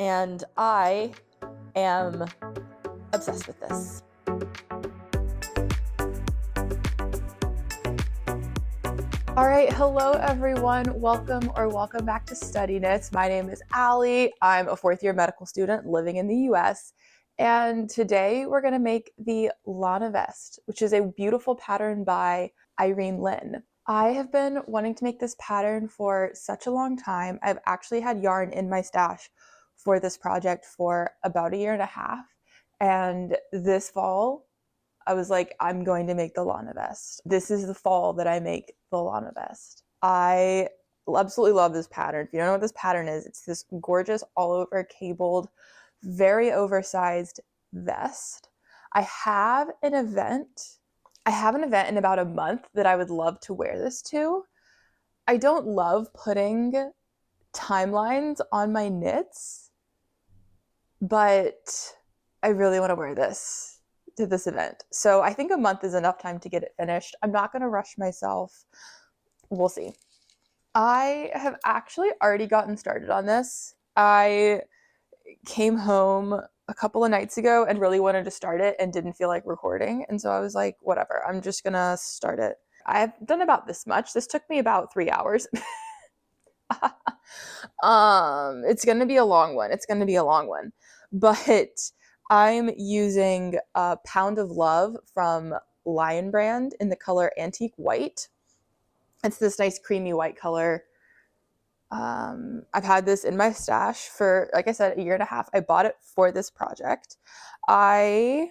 and I am obsessed with this. All right, hello everyone. Welcome back to Study Knits. My name is Allie. I'm a fourth year medical student living in the US. And today we're gonna make the Lana Vest, which is a beautiful pattern by Irene Lin. I have been wanting to make this pattern for such a long time. I've actually had yarn in my stash for this project for about a year and a half. And this fall, I was like, I'm going to make the Lana Vest. This is the fall that I make the Lana Vest. I absolutely love this pattern. If you don't know what this pattern is, it's this gorgeous all over cabled, very oversized vest. I have an event in about a month that I would love to wear this to. I don't love putting timelines on my knits, but I really want to wear this to this event. So I think a month is enough time to get it finished. I'm not going to rush myself. We'll see. I have actually already gotten started on this. I came home a couple of nights ago and really wanted to start it and didn't feel like recording. And so I was like, whatever, I'm just going to start it. I've done about this much. This took me about 3 hours. It's going to be a long one. But I'm using a Pound of Love from Lion Brand in the color Antique White. It's this nice creamy white color. I've had this in my stash for, like I said, a year and a half. I bought it for this project. I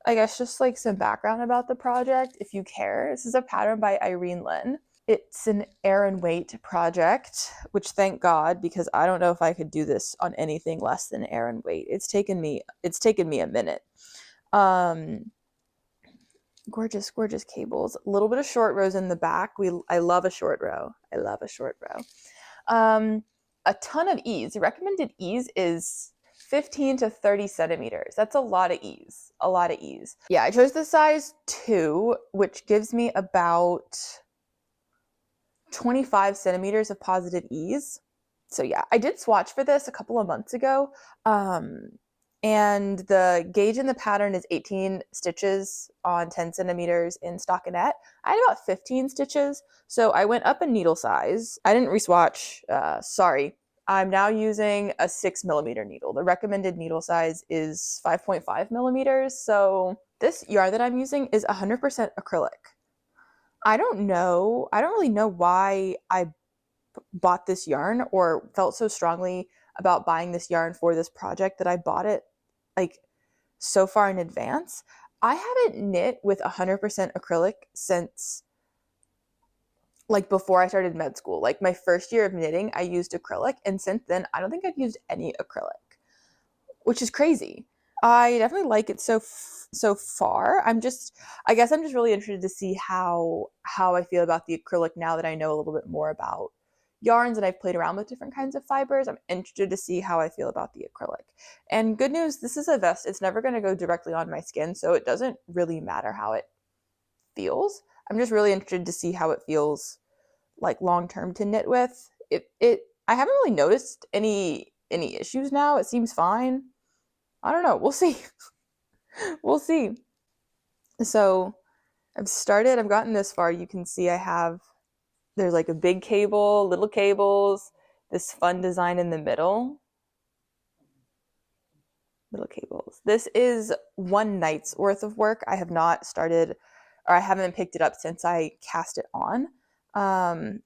guess just like some background about the project, if you care. This is a pattern by Irene Lin. It's an air and weight project, which thank God, because I don't know if I could do this on anything less than air and weight. It's taken me a minute. Gorgeous cables. A little bit of short rows in the back. I love a short row. A ton of ease. The recommended ease is 15 to 30 centimeters. That's a lot of ease. Yeah, I chose the size 2, which gives me about 25 centimeters of positive ease. So yeah, I did swatch for this a couple of months ago. And the gauge in the pattern is 18 stitches on 10 centimeters in stockinette. I had about 15 stitches, so I went up a needle size. I didn't re-swatch, sorry. I'm now using a 6 millimeter needle. The recommended needle size is 5.5 millimeters, so this yarn that I'm using is 100% acrylic. I don't really know why I bought this yarn or felt so strongly about buying this yarn for this project that I bought it like so far in advance. I haven't knit with 100% acrylic since like before I started med school. Like my first year of knitting, I used acrylic, and since then I don't think I've used any acrylic, which is crazy. I definitely like it so far. I guess I'm just really interested to see how I feel about the acrylic now that I know a little bit more about yarns and I've played around with different kinds of fibers. I'm interested to see how I feel about the acrylic. And good news, this is a vest. It's never going to go directly on my skin, so it doesn't really matter how it feels. I'm just really interested to see how it feels like long term to knit with. I haven't really noticed any issues now. It seems fine. I don't know. We'll see. We'll see. So I've gotten this far. You can see there's like a big cable, little cables, this fun design in the middle. Little cables. This is one night's worth of work. I have not started, or I haven't picked it up since I cast it on.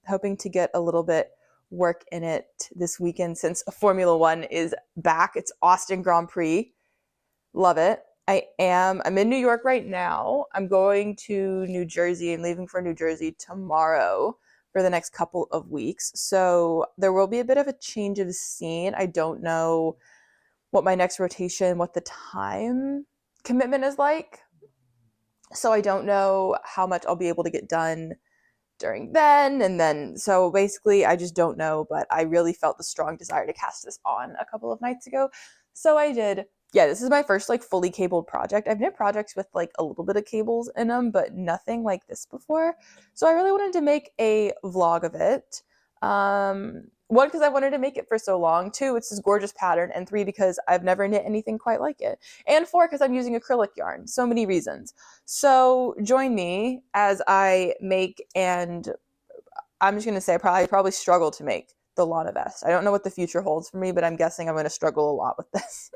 Hoping to get a little bit work in it this weekend since Formula One is back. It's Austin Grand Prix. Love it. I'm in New York right now. I'm going to New Jersey and leaving for New Jersey tomorrow for the next couple of weeks. So there will be a bit of a change of scene. I don't know what my next rotation, what the time commitment is like. So I don't know how much I'll be able to get done during then. And then, so basically I just don't know, but I really felt the strong desire to cast this on a couple of nights ago. So I did. Yeah, this is my first like fully cabled project. I've knit projects with like a little bit of cables in them, but nothing like this before. So I really wanted to make a vlog of it. One, because I wanted to make it for so long. Two, it's this gorgeous pattern. And three, because I've never knit anything quite like it. And four, because I'm using acrylic yarn. So many reasons. So join me as I make, and I'm just going to say I probably struggle to make the Lana Vest. I don't know what the future holds for me, but I'm guessing I'm going to struggle a lot with this.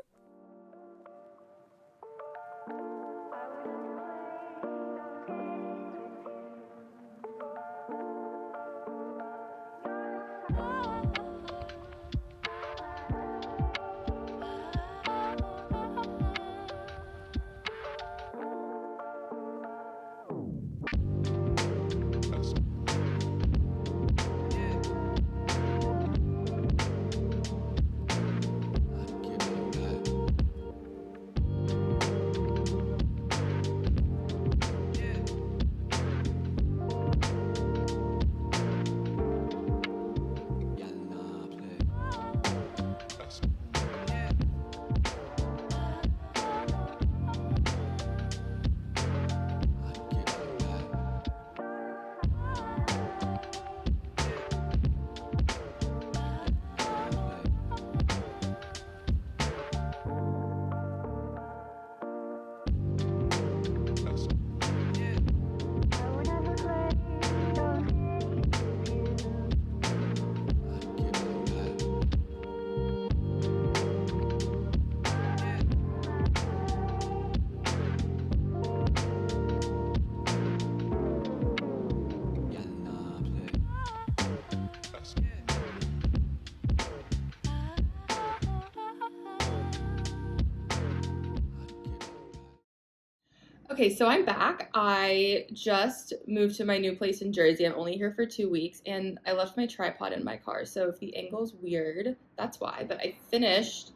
Okay, so I'm back. I just moved to my new place in Jersey. I'm only here for 2 weeks, and I left my tripod in my car. So if the angle's weird, that's why. But I finished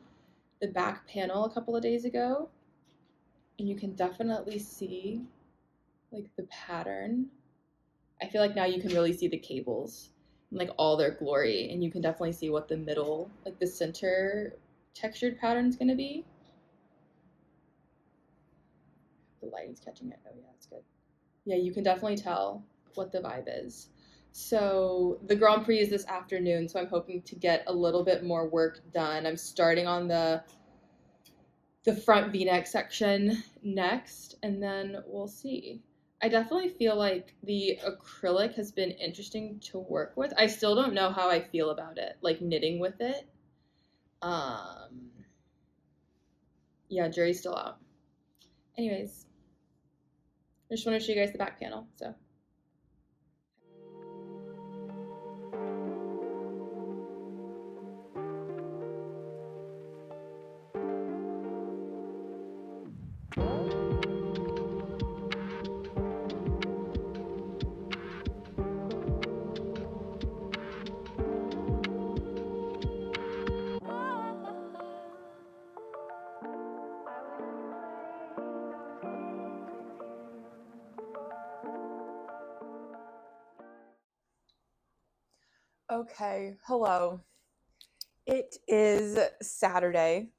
the back panel a couple of days ago, and you can definitely see like the pattern. I feel like now you can really see the cables in like all their glory, and you can definitely see what the middle, like the center textured pattern is going to be. The lighting's catching it. Oh yeah, that's good. Yeah, you can definitely tell what the vibe is. So the Grand Prix is this afternoon, so I'm hoping to get a little bit more work done. I'm starting on the front V-neck section next, and then we'll see. I definitely feel like the acrylic has been interesting to work with. I still don't know how I feel about it, like knitting with it. Um, yeah, jury's still out. Anyways, I just want to show you guys the back panel. So Okay, hello. It is Saturday.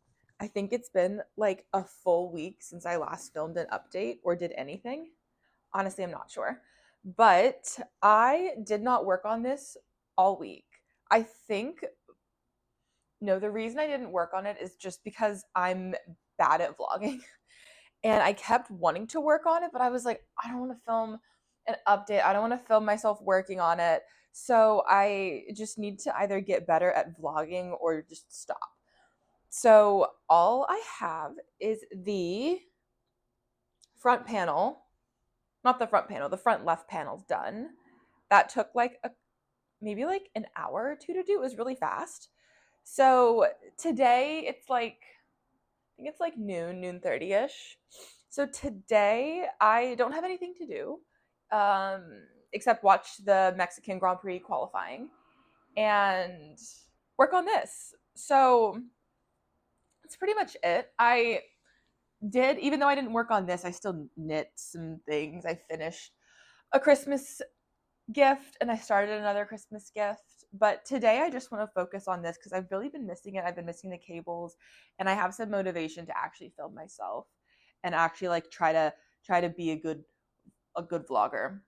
I think it's been like a full week since I last filmed an update or did anything. Honestly, I'm not sure. But I did not work on this all week. I think, no, the reason I didn't work on it is just because I'm bad at vlogging. And I kept wanting to work on it, but I was like, I don't want to film an update. I don't want to film myself working on it. So I just need to either get better at vlogging or just stop. So all I have is the front panel, not the front panel, the front left panel's done. That took like maybe like an hour or two to do. It was really fast. So today it's like, I think it's like noon 30ish. So today I don't have anything to do except watch the Mexican Grand Prix qualifying and work on this. So that's pretty much it. I did, even though I didn't work on this, I still knit some things. I finished a Christmas gift and I started another Christmas gift. But today I just want to focus on this because I've really been missing it. I've been missing the cables and I have some motivation to actually film myself and actually like try to be a good vlogger.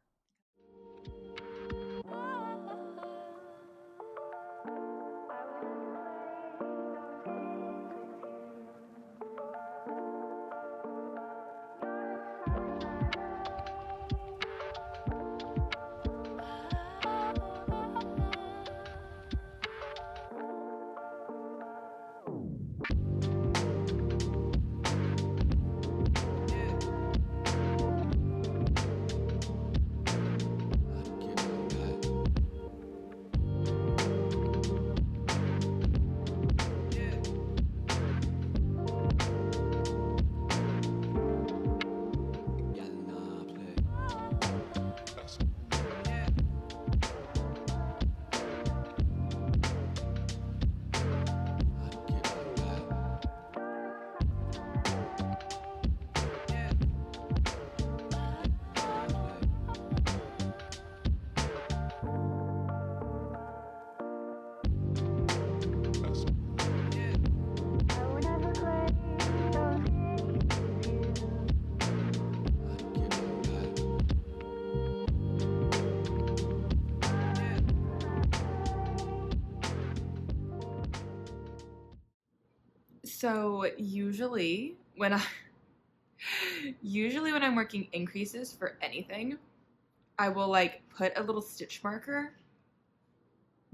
So usually when I'm working increases for anything, I will like put a little stitch marker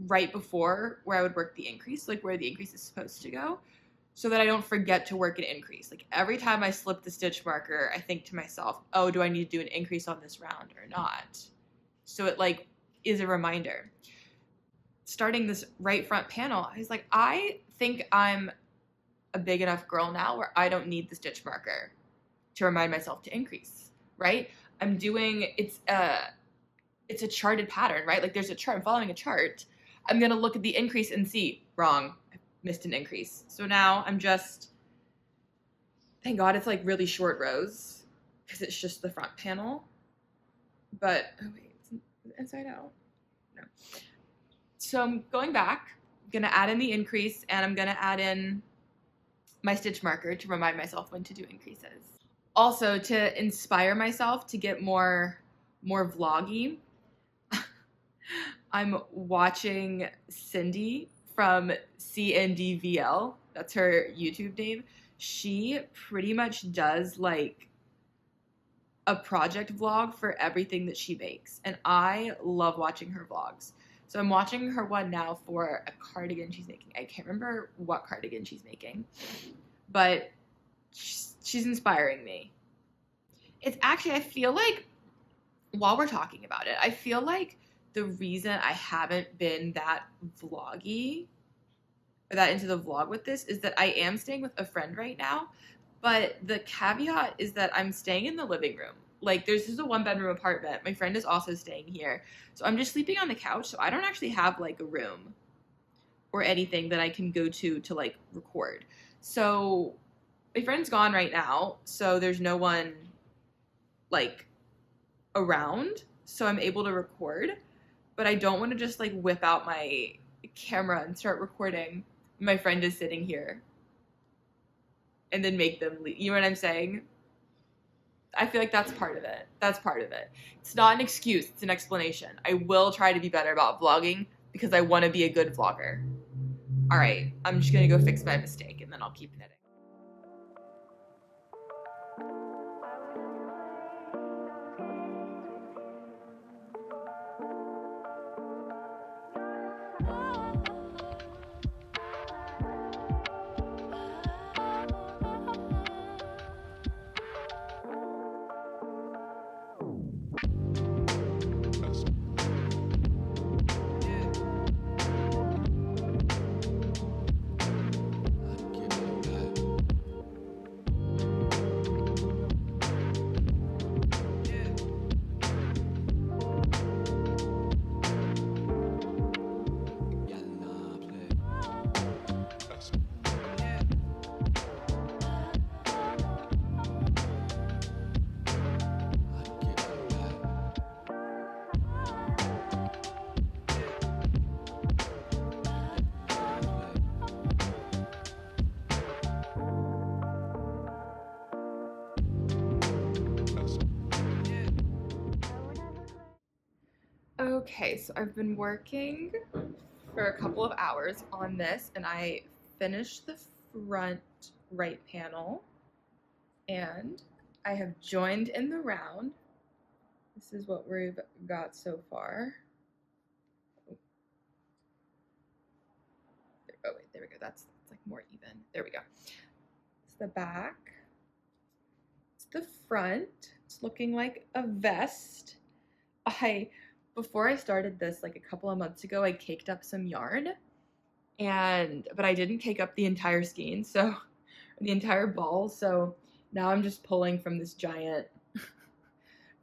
right before where I would work the increase, like where the increase is supposed to go, so that I don't forget to work an increase. Like every time I slip the stitch marker, I think to myself, oh, do I need to do an increase on this round or not? So it like is a reminder. Starting this right front panel, I was like, I think I'm a big enough girl now where I don't need the stitch marker to remind myself to increase, right? I'm doing it's a charted pattern, right? Like there's a chart, I'm following a chart. I'm gonna look at the increase and see, wrong, I missed an increase. So now I'm just, thank God it's like really short rows because it's just the front panel. But, oh wait, it's inside out. No. So I'm going back, I'm gonna add in the increase and I'm gonna add in my stitch marker to remind myself when to do increases. Also, to inspire myself to get more vloggy, I'm watching Cindy from CNDVL. That's her YouTube name. She pretty much does like a project vlog for everything that she makes. And I love watching her vlogs. So I'm watching her one now for a cardigan she's making. I can't remember what cardigan she's making, but she's inspiring me. It's actually, I feel like, while we're talking about it, I feel like the reason I haven't been that vloggy or that into the vlog with this is that I am staying with a friend right now, but the caveat is that I'm staying in the living room. Like this is a 1-bedroom apartment. My friend is also staying here. So I'm just sleeping on the couch. So I don't actually have like a room or anything that I can go to like record. So my friend's gone right now. So there's no one like around. So I'm able to record, but I don't want to just like whip out my camera and start recording. My friend is sitting here and then make them leave. You know what I'm saying? I feel like that's part of it. That's part of it. It's not an excuse, it's an explanation. I will try to be better about vlogging because I want to be a good vlogger. All right, I'm just going to go fix my mistake and then I'll keep knitting. Okay, so I've been working for a couple of hours on this and I finished the front right panel and I have joined in the round. This is what we've got so far. Oh wait, there we go. That's like more even. There we go. It's the back. It's the front. It's looking like a vest. Before I started this like a couple of months ago, I caked up some yarn but I didn't cake up the entire skein, so the entire ball. So now I'm just pulling from this giant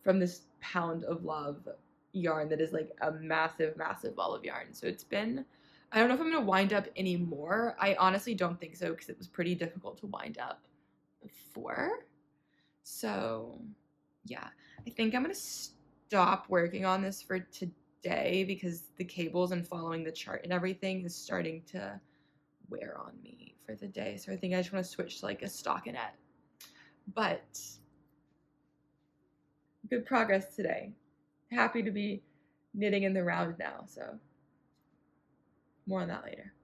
from this pound of love yarn that is like a massive, massive ball of yarn. So it's been, I don't know if I'm going to wind up anymore. I honestly don't think so because it was pretty difficult to wind up before. So yeah, I think I'm going to stop working on this for today because the cables and following the chart and everything is starting to wear on me for the day. So I think I just want to switch to like a stockinette. But good progress today. Happy to be knitting in the round now, so more on that later.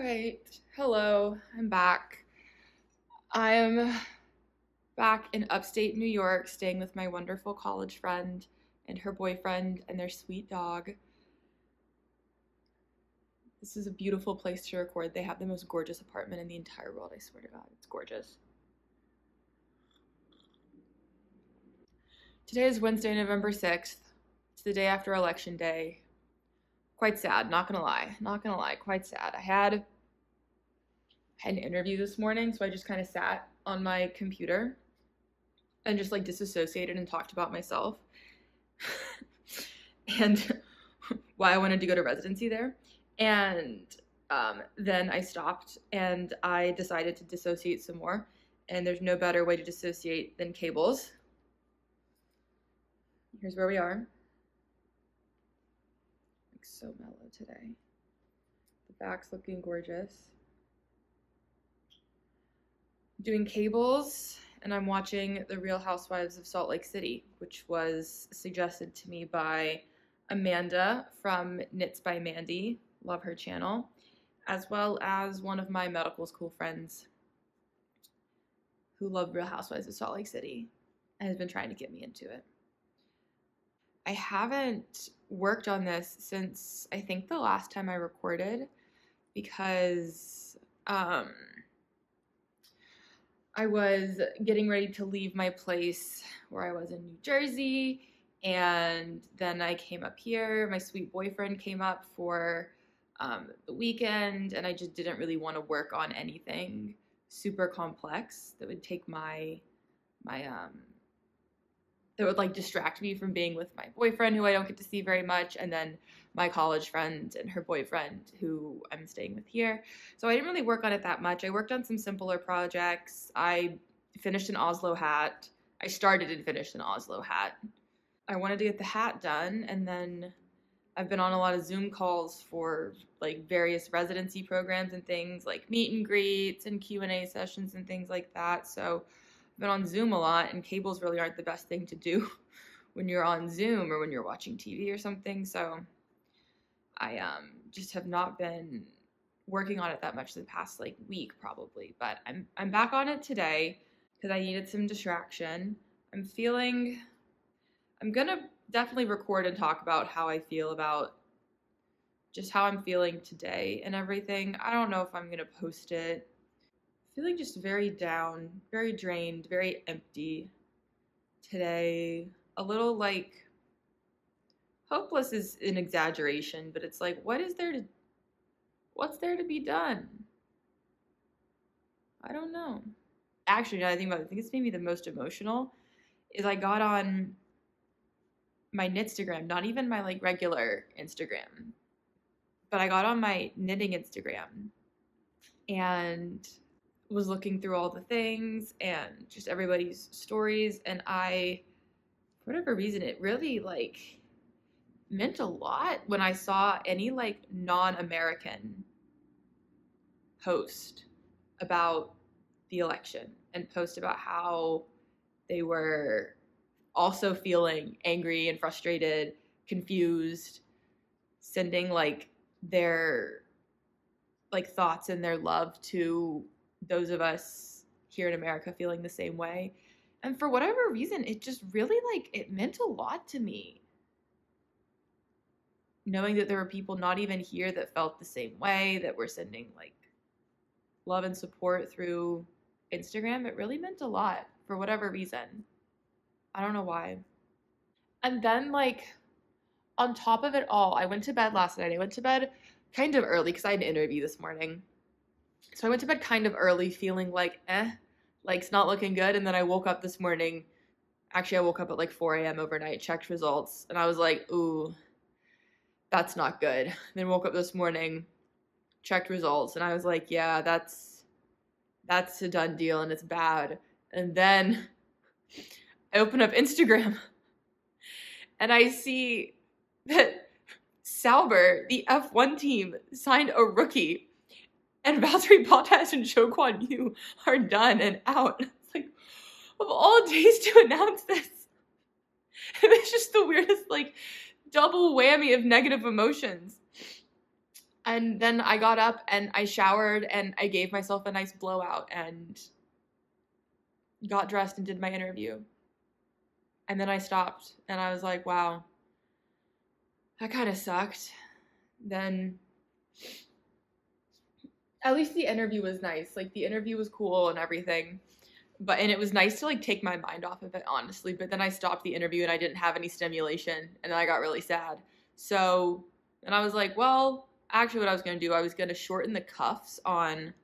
right. Hello. I'm back. I'm back in upstate New York, staying with my wonderful college friend and her boyfriend and their sweet dog. This is a beautiful place to record. They have the most gorgeous apartment in the entire world, I swear to God. It's gorgeous. Today is Wednesday, November 6th. It's the day after Election Day. Quite sad, not gonna lie. Not gonna lie, quite sad. I had an interview this morning, so I just kind of sat on my computer and just like disassociated and talked about myself and why I wanted to go to residency there. And then I stopped and I decided to dissociate some more. And there's no better way to dissociate than cables. Here's where we are. Like so mellow today. The back's looking gorgeous. Doing cables, and I'm watching The Real Housewives of Salt Lake City, which was suggested to me by Amanda from Knits by Mandy, love her channel, as well as one of my medical school friends who love Real Housewives of Salt Lake City and has been trying to get me into it. I haven't worked on this since I think the last time I recorded because I was getting ready to leave my place where I was in New Jersey, and then I came up here. My sweet boyfriend came up for the weekend, and I just didn't really want to work on anything super complex that would take that would like distract me from being with my boyfriend, who I don't get to see very much, and then my college friend and her boyfriend, who I'm staying with here. So I didn't really work on it that much. I worked on some simpler projects. I finished an Oslo hat. I started and finished an Oslo hat. I wanted to get the hat done, and then I've been on a lot of Zoom calls for like various residency programs and things like meet and greets and Q&A sessions and things like that. So I've been on Zoom a lot, and cables really aren't the best thing to do when you're on Zoom or when you're watching TV or something. So I just have not been working on it that much the past like week probably, but I'm back on it today because I needed some distraction. I'm gonna definitely record and talk about how I feel about just how I'm feeling today and everything. I don't know if I'm gonna post it. Feeling just very down, very drained, very empty today. A little like hopeless is an exaggeration, but it's like, what's there to be done? I don't know. Actually, now that I think about it, I think it's maybe the most emotional is I got on my Knitstagram, not even my like regular Instagram, but I got on my knitting Instagram and was looking through all the things and just everybody's stories, and for whatever reason, it really like meant a lot when I saw any like non-American post about the election and post about how they were also feeling angry and frustrated, confused, sending like their like thoughts and their love to those of us here in America feeling the same way. And for whatever reason, it just really like it meant a lot to me. Knowing that there were people not even here that felt the same way, that were sending like love and support through Instagram, it really meant a lot for whatever reason. I don't know why. And then like on top of it all, I went to bed last night. I went to bed kind of early because I had an interview this morning. So I went to bed kind of early feeling like, like it's not looking good. And then I woke up this morning. Actually, I woke up at like 4 a.m. overnight, checked results, and I was like, ooh, that's not good. Then woke up this morning, checked results, and I was like, yeah, that's a done deal and it's bad. And then I open up Instagram and I see that Sauber, the F1 team, signed a rookie, and Valtteri Bottas and Zhou Guan Yu are done and out. It's like, of all days to announce this, it was just the weirdest, like, double whammy of negative emotions. And then I got up and I showered and I gave myself a nice blowout and got dressed and did my interview. And then I stopped and I was like, wow, that kind of sucked. Then at least the interview was nice. Like the interview was cool and everything. And it was nice to like take my mind off of it, honestly. But then I stopped the interview and I didn't have any stimulation and then I got really sad. So, and I was like, well, actually what I was going to do, I was going to shorten the cuffs on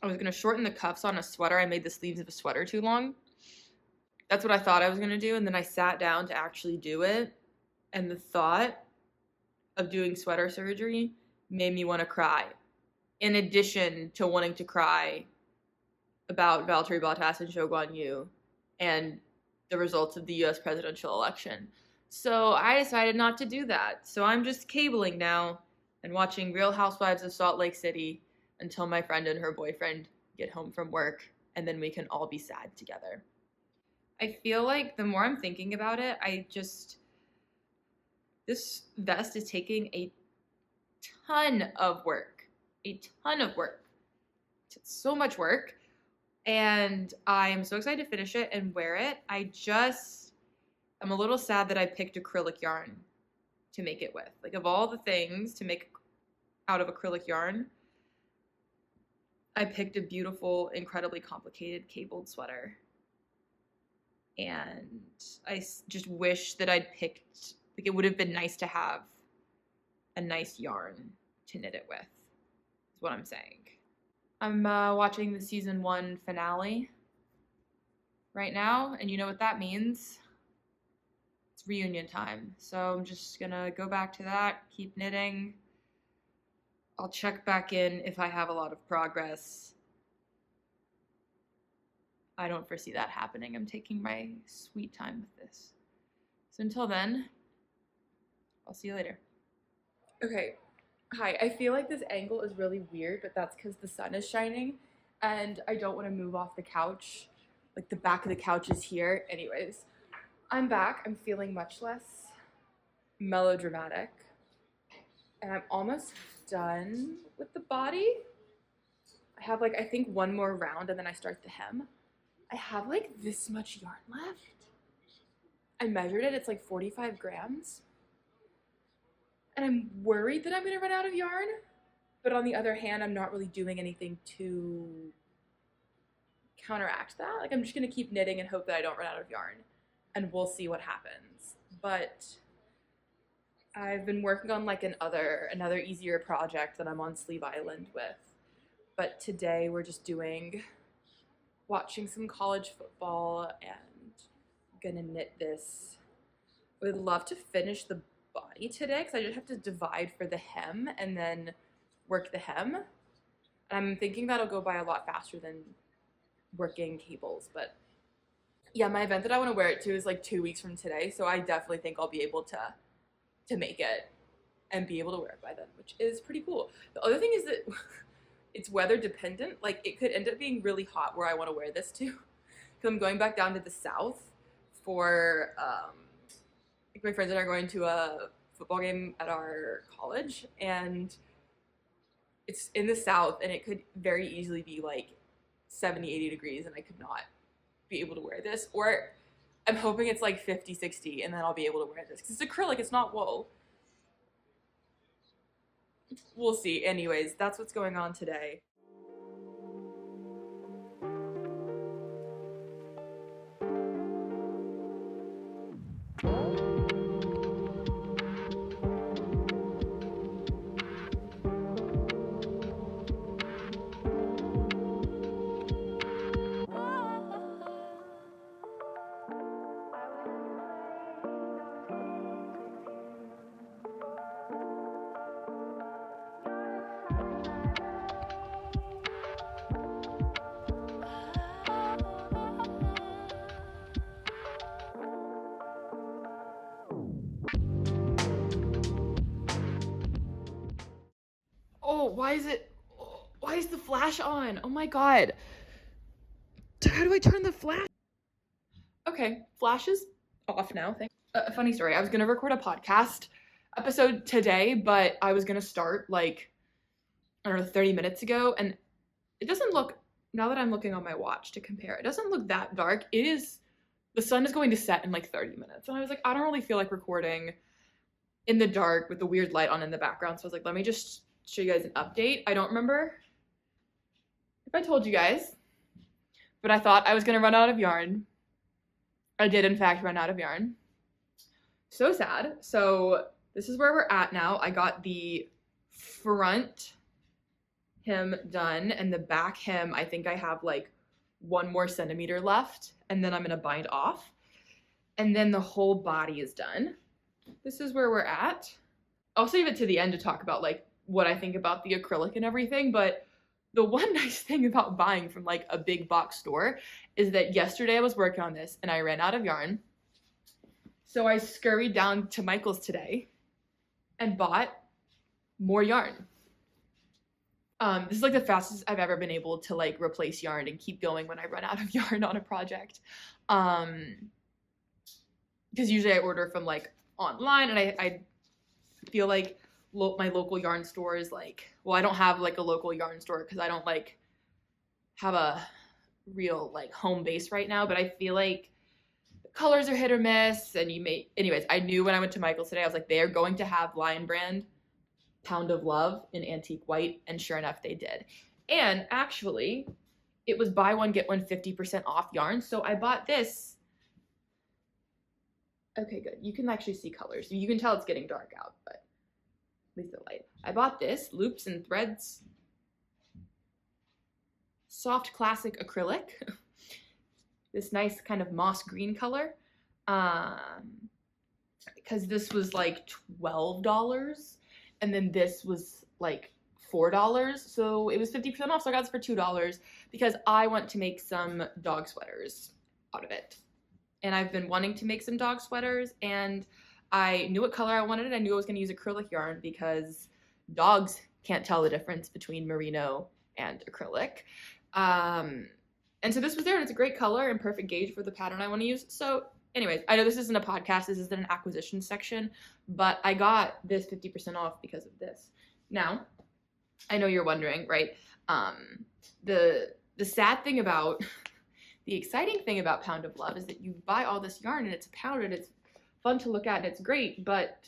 a sweater. I made the sleeves of a sweater too long. That's what I thought I was going to do. And then I sat down to actually do it. And the thought of doing sweater surgery made me want to cry. In addition to wanting to cry about Valtteri Bottas and Zhou Guanyu and the results of the US presidential election. So I decided not to do that. So I'm just cabling now and watching Real Housewives of Salt Lake City until my friend and her boyfriend get home from work, and then we can all be sad together. I feel like the more I'm thinking about it, this vest is taking a ton of work. It's so much work. And I'm so excited to finish it and wear it. I'm a little sad that I picked acrylic yarn to make it with. Like, of all the things to make out of acrylic yarn, I picked a beautiful, incredibly complicated cabled sweater. And I just wish that I'd picked, like, it would have been nice to have a nice yarn to knit it with, is what I'm saying. I'm watching the season 1 finale right now, and you know what that means. It's reunion time. So I'm just gonna go back to that, keep knitting. I'll check back in if I have a lot of progress. I don't foresee that happening. I'm taking my sweet time with this. So until then, I'll see you later. Okay. Hi, I feel like this angle is really weird, but that's because the sun is shining and I don't want to move off the couch. Like, the back of the couch is here. Anyways, I'm back. I'm feeling much less melodramatic. And I'm almost done with the body. I have, like, I think one more round and then I start the hem. I have, like, this much yarn left. I measured it. It's like 45 grams. And I'm worried that I'm going to run out of yarn. But on the other hand, I'm not really doing anything to counteract that. Like, I'm just going to keep knitting and hope that I don't run out of yarn. And we'll see what happens. But I've been working on, like, another easier project that I'm on Sleeve Island with. But today we're just watching some college football and I'm going to knit this. I would love to finish the body today because I just have to divide for the hem and then work the hem. And I'm thinking that'll go by a lot faster than working cables. But yeah, my event that I want to wear it to is like 2 weeks from today, so I definitely think I'll be able to make it and be able to wear it by then, which is pretty cool. The other thing is that it's weather dependent. Like, it could end up being really hot where I want to wear this to, because I'm going back down to the south for like, my friends and I are going to a football game at our college, and it's in the south, and it could very easily be like 70, 80 degrees, and I could not be able to wear this. Or I'm hoping it's like 50, 60, and then I'll be able to wear this, because it's acrylic, it's not wool. We'll see. Anyways, that's what's going on today. Oh, why is the flash on? Oh my god. How do I turn the flash? Okay, flash is off now. A funny story. I was gonna record a podcast episode today, but I was gonna start like, I don't know, 30 minutes ago, and it doesn't look, now that I'm looking on my watch to compare, it doesn't look that dark. The sun is going to set in like 30 minutes. And I was like, I don't really feel like recording in the dark with the weird light on in the background. So I was like, let me just show you guys an update. I don't remember if I told you guys, but I thought I was gonna run out of yarn. I did in fact run out of yarn. So sad. So this is where we're at now. I got the front hem done, and the back hem, I think I have like 1 more centimeter left, and then I'm gonna bind off. And then the whole body is done. This is where we're at. I'll save it to the end to talk about like what I think about the acrylic and everything, but the one nice thing about buying from like a big box store is that yesterday I was working on this and I ran out of yarn. So I scurried down to Michael's today and bought more yarn. This is like the fastest I've ever been able to like replace yarn and keep going when I run out of yarn on a project. Because usually I order from like online, and I feel like my local yarn store is like, well, I don't have like a local yarn store because I don't like have a real like home base right now, but I feel like the colors are hit or miss, and anyways, I knew when I went to Michael's today, I was like, they are going to have Lion Brand Pound of Love in antique white, and sure enough they did. And actually it was buy one get one 50% off yarn, so I bought this. Okay, good, you can actually see colors, you can tell it's getting dark out, but at least the light. I bought this Loops and Threads soft classic acrylic. This nice kind of moss green color, because this was like $12, and then this was like $4, so it was 50% off. So I got this for $2 because I want to make some dog sweaters out of it, and I've been wanting to make some dog sweaters, and I knew what color I wanted. I knew I was going to use acrylic yarn because dogs can't tell the difference between merino and acrylic. And so this was there, and it's a great color and perfect gauge for the pattern I want to use. So anyways, I know this isn't a podcast, this isn't an acquisition section, but I got this 50% off because of this. Now, I know you're wondering, right? The sad thing about, the exciting thing about Pound of Love is that you buy all this yarn and it's a pound and it's fun to look at and it's great, but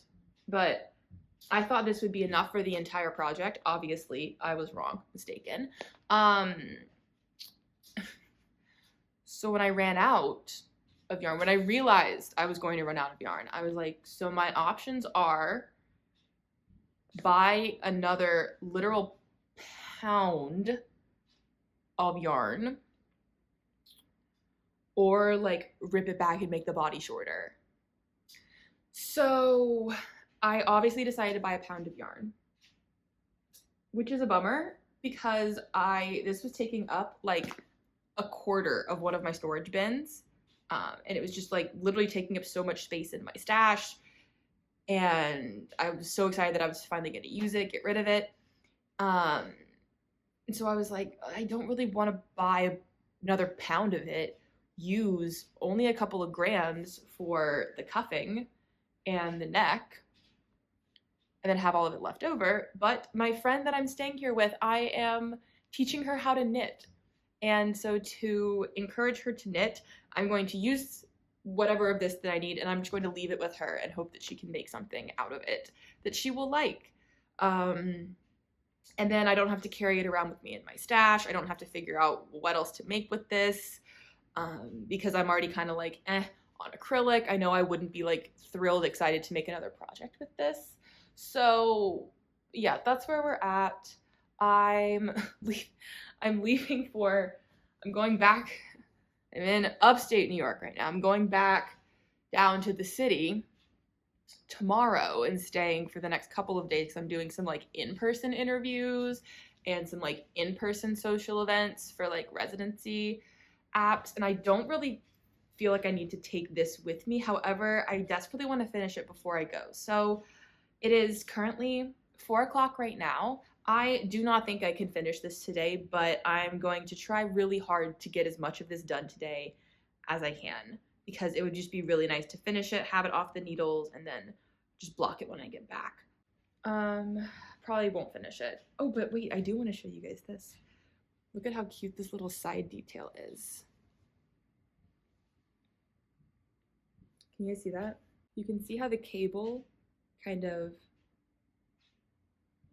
I thought this would be enough for the entire project. Obviously, I was wrong, mistaken. So when I ran out of yarn, when I realized I was going to run out of yarn, I was like, so my options are buy another literal pound of yarn, or like rip it back and make the body shorter. So I obviously decided to buy a pound of yarn, which is a bummer because this was taking up like a quarter of one of my storage bins, and it was just like literally taking up so much space in my stash, and I was so excited that I was finally going to use it, get rid of it. And so I was like, I don't really want to buy another pound of it, use only a couple of grams for the cuffing and the neck, and then have all of it left over. But my friend that I'm staying here with, I am teaching her how to knit. And so to encourage her to knit, I'm going to use whatever of this that I need, and I'm just going to leave it with her and hope that she can make something out of it that she will like. And then I don't have to carry it around with me in my stash. I don't have to figure out what else to make with this, because I'm already kind of like, on acrylic. I know I wouldn't be like thrilled, excited to make another project with this. So yeah, that's where we're at. I'm going back. I'm in upstate New York right now. I'm going back down to the city tomorrow and staying for the next couple of days because I'm doing some like in-person interviews and some like in-person social events for like residency apps, and I don't really feel like I need to take this with me. However, I desperately want to finish it before I go. So it is currently 4 o'clock right now. I do not think I can finish this today, but I'm going to try really hard to get as much of this done today as I can, because it would just be really nice to finish it, have it off the needles, and then just block it when I get back. Probably won't finish it. Oh, but wait, I do want to show you guys this. Look at how cute this little side detail is. Can you guys see that? You can see how the cable kind of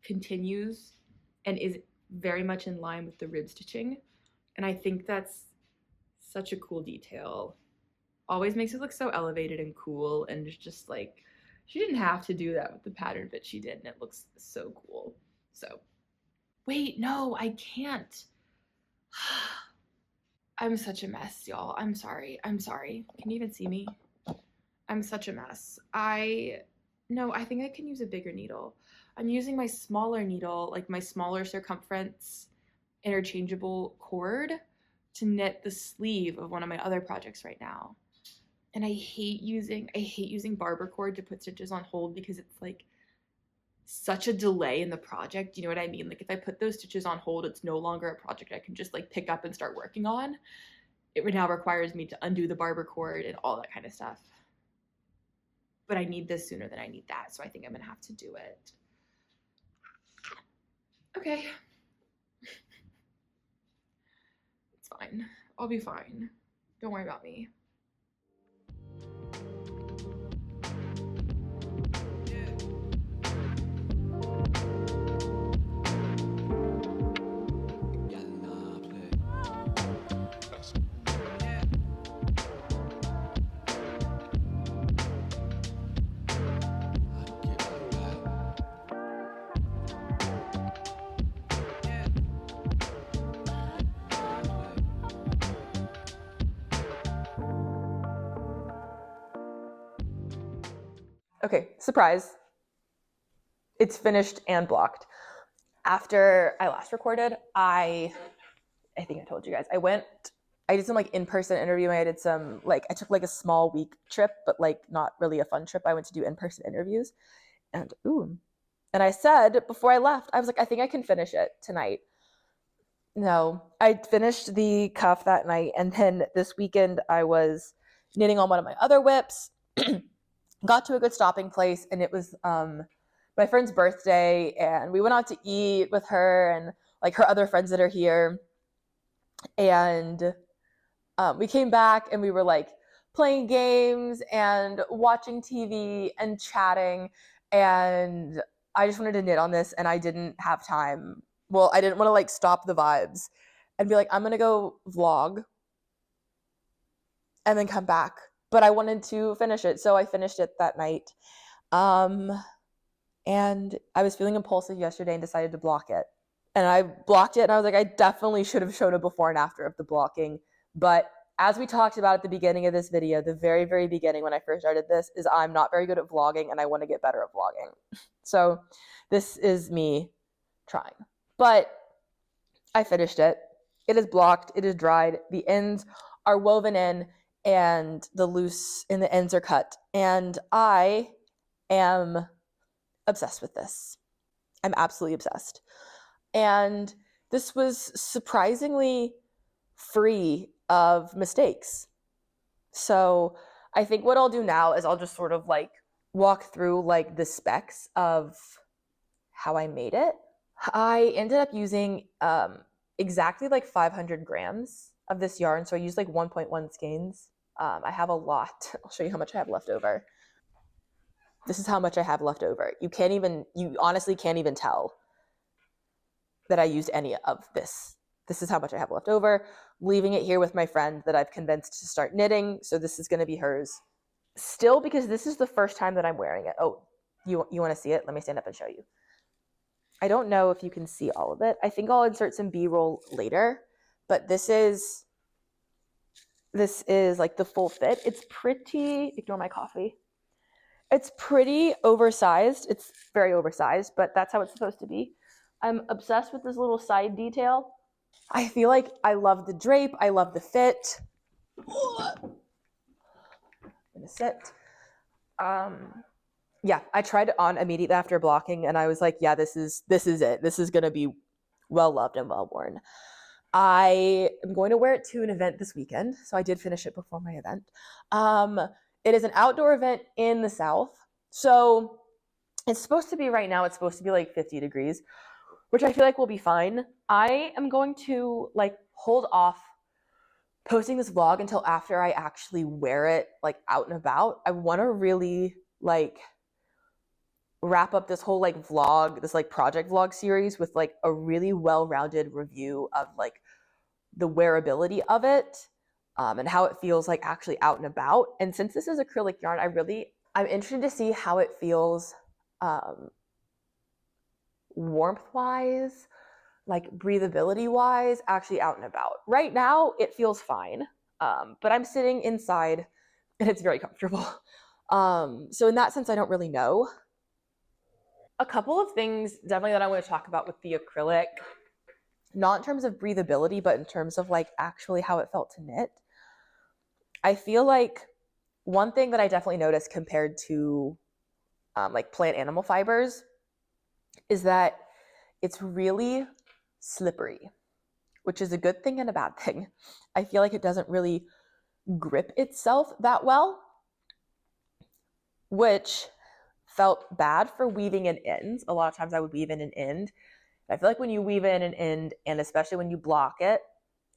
continues and is very much in line with the rib stitching. And I think that's such a cool detail. Always makes it look so elevated and cool, and it's just like, she didn't have to do that with the pattern, but she did, and it looks so cool. So, wait, no, I can't. I'm such a mess, y'all. I'm sorry. I'm sorry. Can you even see me? I'm such a mess. No, I think I can use a bigger needle. I'm using my smaller needle, like my smaller circumference interchangeable cord, to knit the sleeve of one of my other projects right now. And I hate using barber cord to put stitches on hold because it's like such a delay in the project. You know what I mean? Like if I put those stitches on hold, it's no longer a project I can just like pick up and start working on. It now requires me to undo the barber cord and all that kind of stuff. But I need this sooner than I need that, so I think I'm gonna have to do it. Okay. It's fine. I'll be fine. Don't worry about me. Okay, surprise. It's finished and blocked. After I last recorded, I think I told you guys, I did some like in-person interviewing. I took like a small week trip, but like not really a fun trip. I went to do in-person interviews, and I said before I left, I was like, I think I can finish it tonight. No, I finished the cuff that night, and then this weekend I was knitting on one of my other whips. Got to a good stopping place, and it was my friend's birthday, and we went out to eat with her and like her other friends that are here, and we came back and we were like playing games and watching TV and chatting, and I just wanted to knit on this, and I didn't have time. Well, I didn't want to like stop the vibes and be like, I'm gonna go vlog and then come back, but I wanted to finish it, so I finished it that night. And I was feeling impulsive yesterday and decided to block it. And I blocked it, and I was like, I definitely should have shown a before and after of the blocking. But as we talked about at the beginning of this video, the very, very beginning when I first started this, is I'm not very good at vlogging, and I want to get better at vlogging. So this is me trying. But I finished it. It is blocked. It is dried. The ends are woven in, and the loose in the ends are cut. And I am obsessed with this. I'm absolutely obsessed. And this was surprisingly free of mistakes. So I think what I'll do now is I'll just sort of like walk through like the specs of how I made it. I ended up using exactly like 500 grams of this yarn. So I used like 1.1 skeins. I have a lot. I'll show you how much I have left over. This is how much I have left over. You honestly can't even tell that I used any of this. This is how much I have left over. Leaving it here with my friend that I've convinced to start knitting. So this is gonna be hers. Still, because this is the first time that I'm wearing it. Oh, you wanna see it? Let me stand up and show you. I don't know if you can see all of it. I think I'll insert some B-roll later, but this is like the full fit. It's pretty, ignore my coffee. It's pretty oversized. It's very oversized, but that's how it's supposed to be. I'm obsessed with this little side detail. I feel like I love the drape. I love the fit. I'm gonna sit. Yeah, I tried it on immediately after blocking, and I was like, yeah, this is it. This is gonna be well loved and well worn. I am going to wear it to an event this weekend. So I did finish it before my event. Um, it is an outdoor event in the South. So it's supposed to be right now, it's supposed to be like 50 degrees, which I feel like will be fine. I am going to like hold off posting this vlog until after I actually wear it like out and about. I want to really like wrap up this whole like vlog, this like project vlog series with like a really well-rounded review of like the wearability of it, and how it feels like actually out and about. And since this is acrylic yarn, I'm interested to see how it feels warmth wise, like breathability wise, actually out and about. Right now, it feels fine, but I'm sitting inside and it's very comfortable. So in that sense, I don't really know. A couple of things definitely that I want to talk about with the acrylic, not in terms of breathability, but in terms of like actually how it felt to knit. I feel like one thing that I definitely noticed compared to like plant animal fibers is that it's really slippery, which is a good thing and a bad thing. I feel like it doesn't really grip itself that well, which felt bad for weaving in ends. A lot of times I would weave in an end. I feel like when you weave in an end, and especially when you block it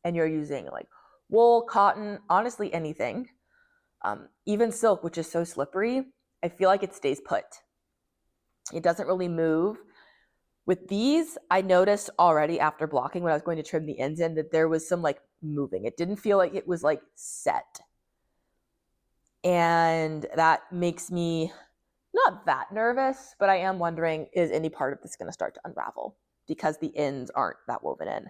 and you're using like wool, cotton, honestly anything, even silk, which is so slippery, I feel like it stays put. It doesn't really move. With these, I noticed already after blocking when I was going to trim the ends in that there was some like moving. It didn't feel like it was like set. And that makes me not that nervous, but I am wondering, is any part of this going to start to unravel because the ends aren't that woven in?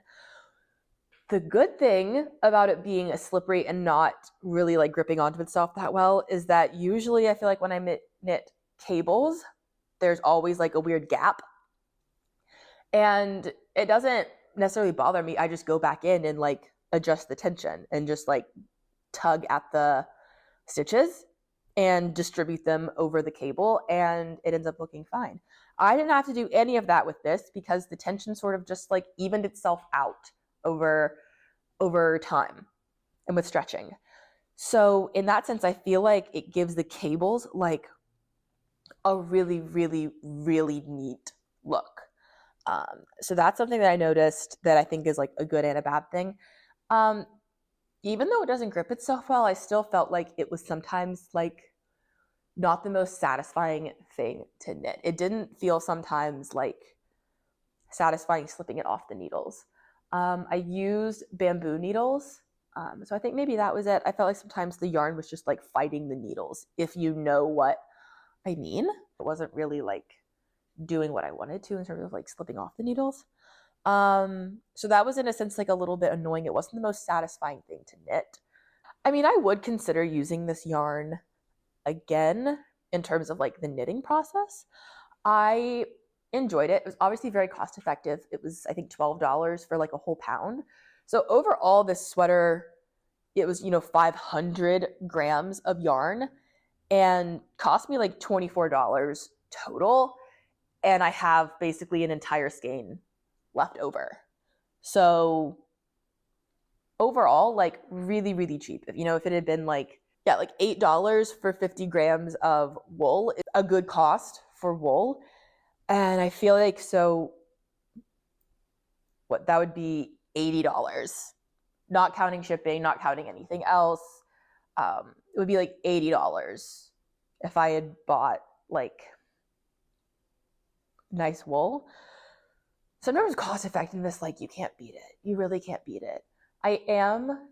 The good thing about it being a slippery and not really like gripping onto itself that well is that usually I feel like when I knit cables, there's always like a weird gap. And it doesn't necessarily bother me. I just go back in and like adjust the tension and just like tug at the stitches and distribute them over the cable, and it ends up looking fine. I didn't have to do any of that with this because the tension sort of just like evened itself out over time and with stretching. So in that sense, I feel like it gives the cables like a really, really, really neat look. So that's something that I noticed that I think is like a good and a bad thing. Um, Even though it doesn't grip itself well, I still felt like it was sometimes like not the most satisfying thing to knit. It didn't feel sometimes like satisfying slipping it off the needles. I used bamboo needles. So I think maybe that was it. I felt like sometimes the yarn was just like fighting the needles, if you know what I mean. It wasn't really like doing what I wanted to in terms of like slipping off the needles. So that was in a sense like a little bit annoying. It wasn't the most satisfying thing to knit. I mean, I would consider using this yarn again in terms of like the knitting process. I enjoyed it. It was obviously very cost effective. It was, I think, $12 for like a whole pound. So overall, this sweater, it was, 500 grams of yarn and cost me like $24 total. And I have basically an entire skein left over. So overall, like really, really cheap. If it had been like, yeah, like $8 for 50 grams of wool, it's a good cost for wool. And I feel like, so what that would be $80, not counting shipping, not counting anything else. It would be like $80 if I had bought like nice wool. Sometimes cost effectiveness, like you can't beat it. You really can't beat it. I am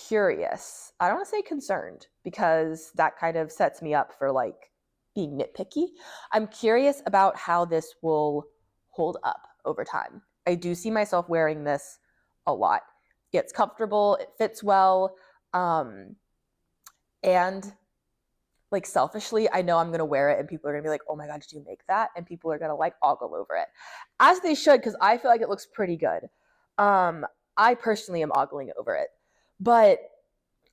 curious. I don't want to say concerned because that kind of sets me up for like being nitpicky. I'm curious about how this will hold up over time. I do see myself wearing this a lot. It's comfortable, it fits well, and like selfishly, I know I'm going to wear it and people are going to be like, oh my God, did you make that? And people are going to like ogle over it. As they should, because I feel like it looks pretty good. I personally am ogling over it. But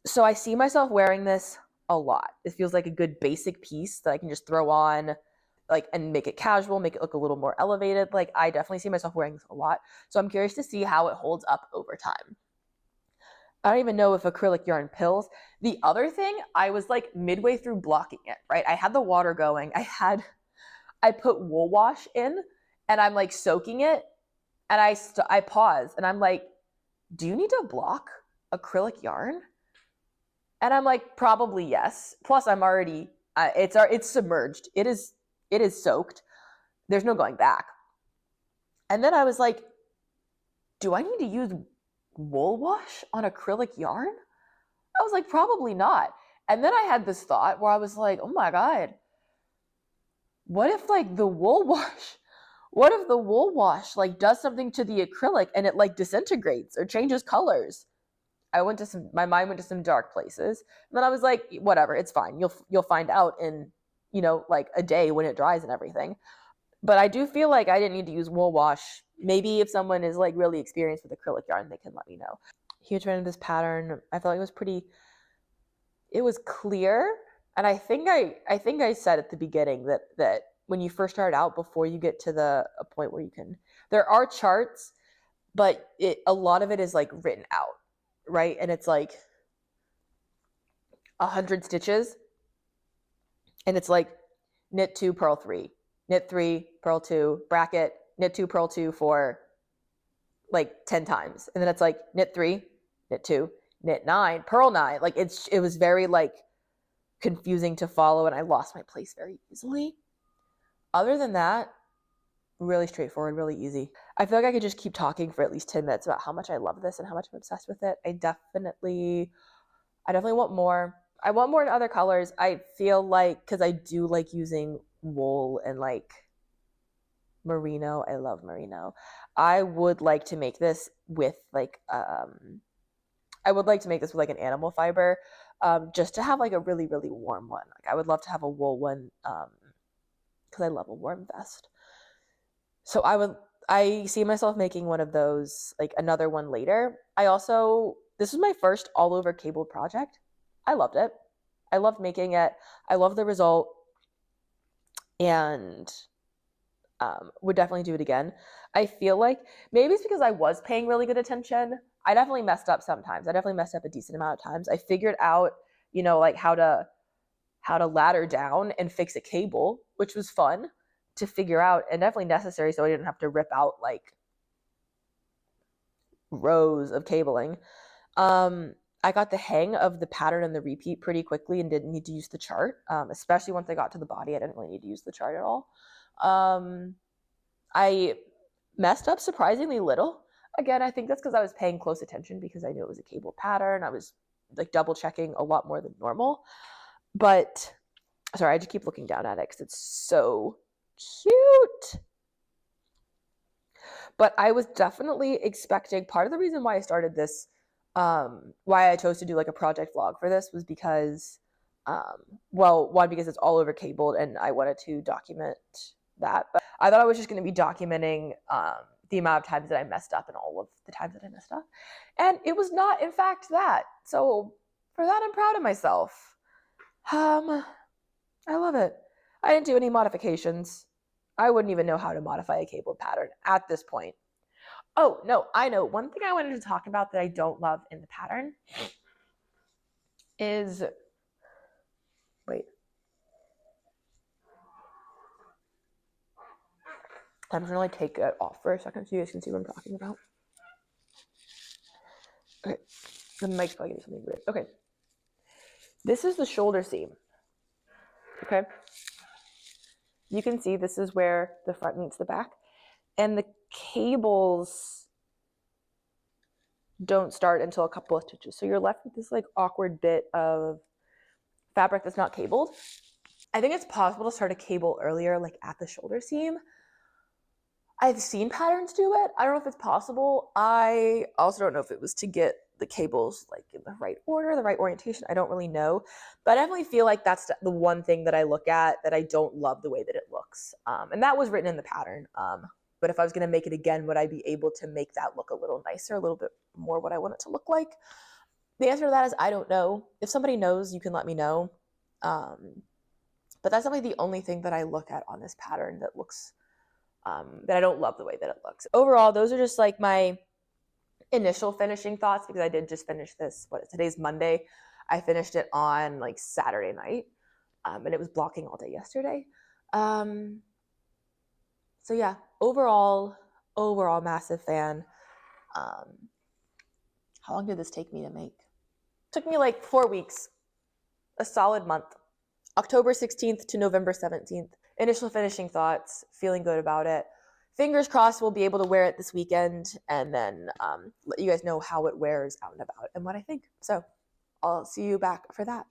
so I see myself wearing this a lot. It feels like a good basic piece that I can just throw on like, and make it casual, make it look a little more elevated. Like, I definitely see myself wearing this a lot. So I'm curious to see how it holds up over time. I don't even know if acrylic yarn pills. The other thing, I was like midway through blocking it, right? I had the water going. I put wool wash in and I'm like soaking it, and I pause and I'm like, do you need to block acrylic yarn? And I'm like, probably yes. Plus I'm already it's submerged. It is soaked. There's no going back. And then I was like, do I need to use wool wash on acrylic yarn? I was like, probably not. And then I had this thought where I was like, oh my God, what if like the wool wash, what if the wool wash like does something to the acrylic and it like disintegrates or changes colors? My mind went to some dark places. And then I was like, whatever, it's fine. You'll find out in, like a day when it dries and everything. But I do feel like I didn't need to use wool wash. Maybe if someone is like really experienced with acrylic yarn, they can let me know. Huge fan of this pattern. I felt like it was clear. And I think I said at the beginning that when you first start out, before you get to a point where there are charts, but a lot of it is like written out, right? And it's like 100 stitches, and it's like knit 2, purl 3, knit 3, purl 2, bracket, knit 2, purl 2 for like 10 times, and then it's like knit 3, knit 2, knit 9, purl 9. Like it was very like confusing to follow, and I lost my place very easily. Other than that, really straightforward, really easy. I feel like I could just keep talking for at least 10 minutes about how much I love this and how much I'm obsessed with it. I definitely want more. I want more in other colors. I feel like, because I do like using wool and like merino. I love merino. I would like to make this with like an animal fiber, just to have like a really, really warm one. Like I would love to have a wool one, because I love a warm vest. So I see myself making one of those, like another one later. This was my first all over cabled project. I loved it. I loved making it. I love the result, and would definitely do it again. I feel like maybe it's because I was paying really good attention. I definitely messed up sometimes. I definitely messed up a decent amount of times. I figured out, like how to ladder down and fix a cable, which was fun to figure out and definitely necessary, so I didn't have to rip out like rows of cabling. I got the hang of the pattern and the repeat pretty quickly and didn't need to use the chart, especially once I got to the body. I didn't really need to use the chart at all. I messed up surprisingly little. Again, I think that's because I was paying close attention, because I knew it was a cable pattern. I was like double checking a lot more than normal. But sorry, I just keep looking down at it because it's so cute. But I was definitely expecting, part of the reason why I started this, why I chose to do like a project vlog for this, was because, one, because it's all over cabled and I wanted to document that. But I thought I was just going to be documenting the amount of times that I messed up and all of the times that I messed up. And it was not, in fact, that. So for that, I'm proud of myself. I love it. I didn't do any modifications. I wouldn't even know how to modify a cabled pattern at this point. Oh, no, I know. One thing I wanted to talk about that I don't love in the pattern is, wait. I'm just going to take it off for a second so you guys can see what I'm talking about. Okay, the mic's probably getting something weird. Okay, this is the shoulder seam. Okay, you can see this is where the front meets the back, and the cables don't start until a couple of stitches. So you're left with this like awkward bit of fabric that's not cabled. I think it's possible to start a cable earlier, like at the shoulder seam. I've seen patterns do it. I don't know if it's possible. I also don't know if it was to get the cables like in the right order, the right orientation. I don't really know. But I definitely feel like that's the one thing that I look at that I don't love the way that it looks. And that was written in the pattern. But if I was going to make it again, would I be able to make that look a little nicer, a little bit more what I want it to look like? The answer to that is I don't know. If somebody knows, you can let me know. But that's definitely the only thing that I look at on this pattern that looks, that I don't love the way that it looks. Overall, those are just like my initial finishing thoughts, because I did just finish this. Today's Monday. I finished it on like Saturday night, and it was blocking all day yesterday. So yeah, overall, massive fan. Um, how long did this take me to make? It took me like 4 weeks, a solid month. October 16th to November 17th. Initial finishing thoughts, feeling good about it. Fingers crossed we'll be able to wear it this weekend, and then let you guys know how it wears out and about and what I think. So I'll see you back for that.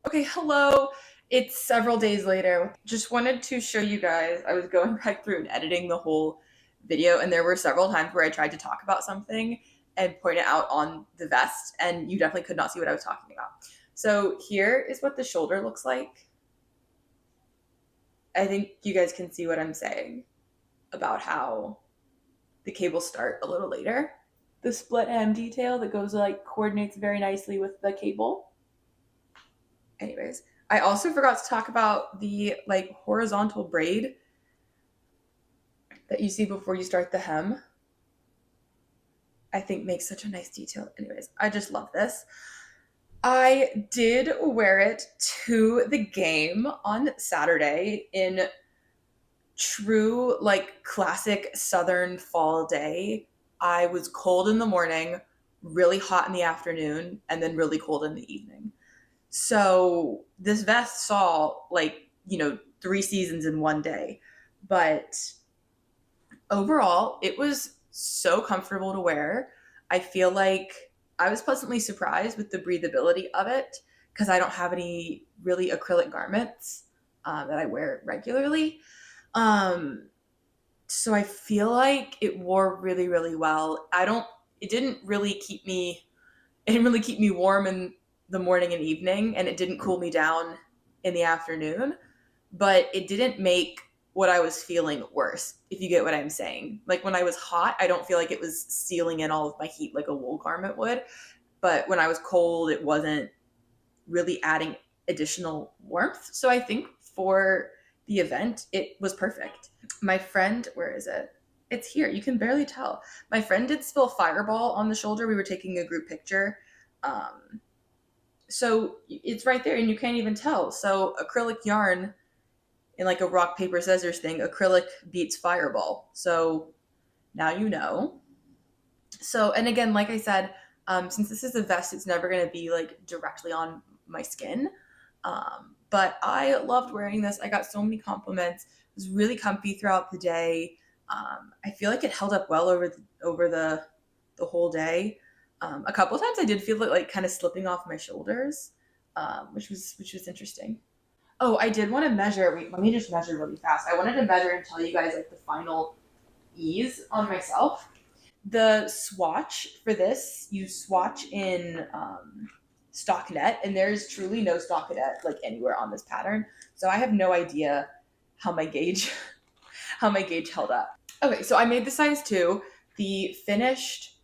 Okay, hello. It's several days later. Just wanted to show you guys, I was going back through and editing the whole video, and there were several times where I tried to talk about something and point it out on the vest, and you definitely could not see what I was talking about. So here is what the shoulder looks like. I think you guys can see what I'm saying about how the cables start a little later. The split hem detail that goes like coordinates very nicely with the cable. Anyways, I also forgot to talk about the like horizontal braid that you see before you start the hem. I think makes such a nice detail. Anyways, I just love this. I did wear it to the game on Saturday in true like classic southern fall day. I was cold in the morning, really hot in the afternoon, and then really cold in the evening. So this vest saw like, 3 seasons in one day. But overall, it was so comfortable to wear. I feel like I was pleasantly surprised with the breathability of it, because I don't have any really acrylic garments that I wear regularly. So I feel like it wore really, really well. It didn't really keep me warm in the morning and evening, and it didn't cool me down in the afternoon, but it didn't make what I was feeling worse, if you get what I'm saying. Like when I was hot, I don't feel like it was sealing in all of my heat like a wool garment would. But when I was cold, it wasn't really adding additional warmth. So I think for the event, it was perfect. My friend, where is it? It's here. You can barely tell. My friend did spill Fireball on the shoulder. We were taking a group picture. So it's right there and you can't even tell. So acrylic yarn in like a rock, paper, scissors thing, acrylic beats Fireball. So now you know. So, and again, like I said, since this is a vest, it's never going to be like directly on my skin. But I loved wearing this. I got so many compliments. It was really comfy throughout the day. I feel like it held up well over the whole day. A couple of times I did feel it like kind of slipping off my shoulders, which was interesting. Oh, I did want to measure. Wait, let me just measure really fast. I wanted to measure and tell you guys like the final ease on myself. The swatch for this, you swatch in stockinette, and there's truly no stockinette like anywhere on this pattern. So I have no idea how my gauge held up. Okay, so I made the size 2. The finished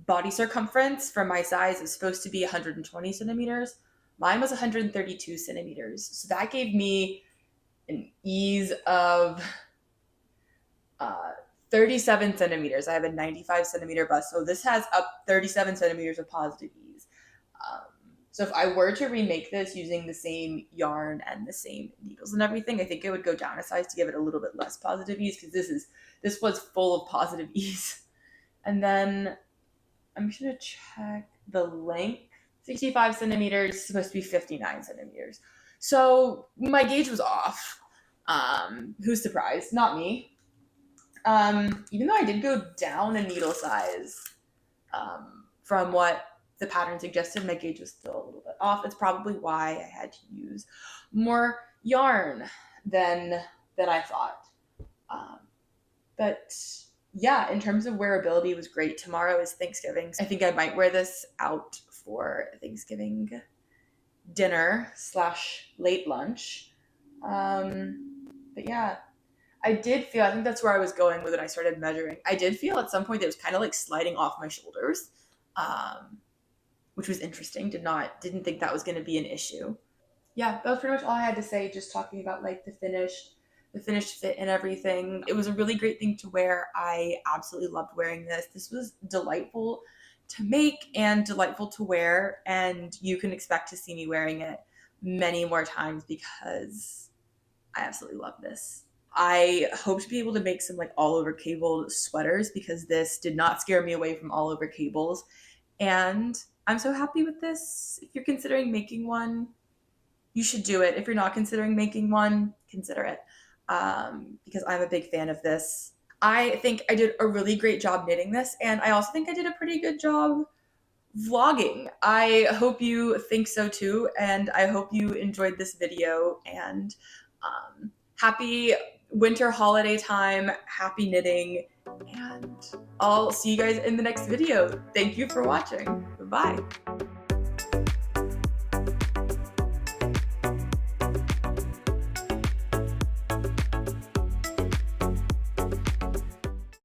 body circumference for my size is supposed to be 120 centimeters. Mine was 132 centimeters. So that gave me an ease of 37 centimeters. I have a 95 centimeter bust. So this has up 37 centimeters of positive ease. So if I were to remake this using the same yarn and the same needles and everything, I think it would go down a size to give it a little bit less positive ease, because this was full of positive ease. And then I'm just gonna check the length. 65 centimeters, supposed to be 59 centimeters. So my gauge was off. Who's surprised? Not me. Even though I did go down a needle size from what the pattern suggested, my gauge was still a little bit off. It's probably why I had to use more yarn than I thought. But yeah, in terms of wearability, it was great. Tomorrow is Thanksgiving. I think I might wear this out for Thanksgiving dinner / late lunch. But yeah, I think that's where I was going with it. I started measuring. I did feel at some point that it was kind of like sliding off my shoulders, which was interesting. Didn't think that was going to be an issue. Yeah, that was pretty much all I had to say, just talking about like the finished fit and everything. It was a really great thing to wear. I absolutely loved wearing this. This was delightful to make and delightful to wear, and you can expect to see me wearing it many more times because I absolutely love this. I hope to be able to make some like all over cable sweaters because this did not scare me away from all over cables. And I'm so happy with this. If you're considering making one, you should do it. If you're not considering making one, consider it, because I'm a big fan of this. I think I did a really great job knitting this, and I also think I did a pretty good job vlogging. I hope you think so too, and I hope you enjoyed this video, and happy winter holiday time, happy knitting, and I'll see you guys in the next video. Thank you for watching. Bye.